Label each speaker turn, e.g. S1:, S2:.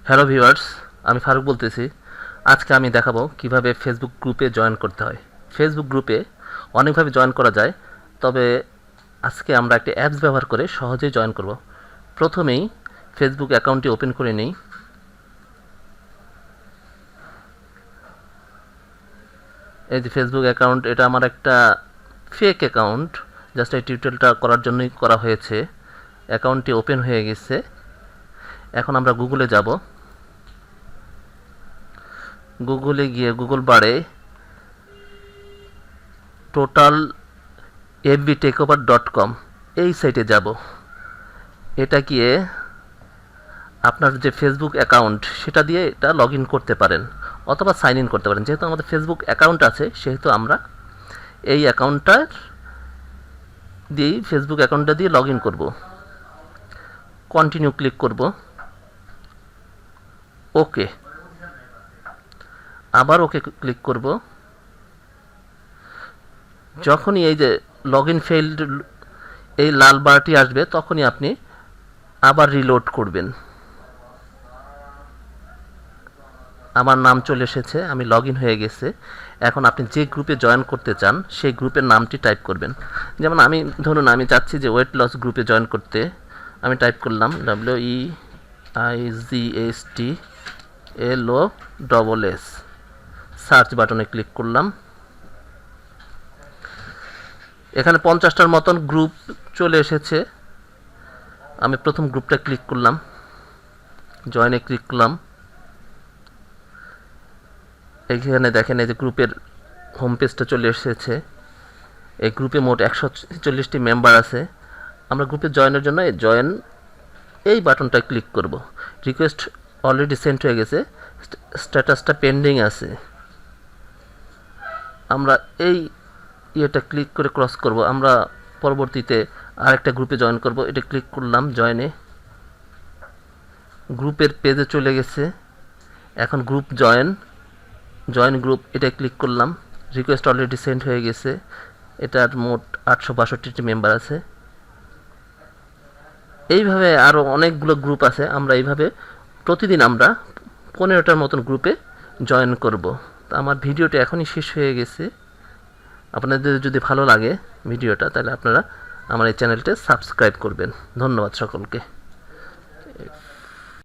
S1: Hello viewers, আমি ফারুক বলতেছি। আজকে আমি দেখাবো কিভাবে ফেসবুক গ্রুপে জয়েন করতে হয়। ফেসবুক গ্রুপে অনেকভাবে জয়েন করা যায়, তবে আজকে আমরা একটি অ্যাপস ব্যবহার করে সহজেই জয়েন করব। প্রথমেই ফেসবুক অ্যাকাউন্টটি ওপেন করে নিই। এই যে ফেসবুক অ্যাকাউন্ট, এটা আমার একটা ফেক অ্যাকাউন্ট, জাস্ট এই টিউটোরিয়ালটা করার জন্যই করা হয়েছে। অ্যাকাউন্টটি ওপেন হয়ে গেছে। এখন আমরা গুগলে যাব। গুগলে গিয়ে গুগল বারে টোটাল fbtakeover.com এই সাইটে যাব। এটা গিয়ে আপনার যে ফেসবুক অ্যাকাউন্ট সেটা দিয়ে এটা লগ ইন করতে পারেন অথবা সাইন ইন করতে পারেন। যেহেতু আমাদের ফেসবুক অ্যাকাউন্ট আছে সেহেতু আমরা এই অ্যাকাউন্টটার দিয়েই ফেসবুক অ্যাকাউন্টটা দিয়ে লগ ইন করবো। কন্টিনিউ ক্লিক করব। ওকে, আবার ওকে ক্লিক করব। যখনই এই যে লগ ইন ফেইল্ড এই লাল বারটি আসবে তখনই আপনি আবার রিলোড করবেন। আমার নাম চলে এসেছে, আমি লগ ইন হয়ে গেছে। এখন আপনি যে গ্রুপে জয়েন করতে চান সেই গ্রুপের নামটি টাইপ করবেন। যেমন আমি ধরুন আমি চাচ্ছি যে ওয়েট লস গ্রুপে জয়েন করতে। আমি টাইপ করলাম WEIGHTLOSS, সার্চ বাটনে ক্লিক করলাম। এখানে 50টার মতন গ্রুপ চলে এসেছে। আমি প্রথম গ্রুপটা ক্লিক করলাম, জয়েনে ক্লিক করলাম। এখানে দেখেন এই যে গ্রুপের হোম পেজটা চলে এসেছে। এই গ্রুপে মোট 140টি মেম্বার আছে। আমরা গ্রুপে জয়েনের জন্য জয়েন এই বাটনটা ক্লিক করব। রিকোয়েস্ট অলরেডি সেন্ড হয়ে গেছে, স্ট্যাটাসটা পেন্ডিং আছে। আমরা এই ইয়েটা ক্লিক করে ক্রস করব। আমরা পরবর্তীতে আরেকটা গ্রুপে জয়েন করব। এটা ক্লিক করলাম, জয়েনে। গ্রুপের পেজে চলে গেছে। এখন গ্রুপ জয়েন গ্রুপ, এটা ক্লিক করলাম। রিকোয়েস্ট অলরেডি সেন্ড হয়ে গেছে। এটার মোট 862টি মেম্বার আছে। এইভাবে আরও অনেকগুলো গ্রুপ আছে। আমরা এইভাবে প্রতিদিন আমরা 15টার মতন গ্রুপে জয়েন করব। তো আমার ভিডিওটা এখনই শেষ হয়ে গেছে। আপনাদের যদি ভালো লাগে ভিডিওটা, তাহলে আপনারা আমার এই চ্যানেলটা সাবস্ক্রাইব করবেন। ধন্যবাদ সকলকে।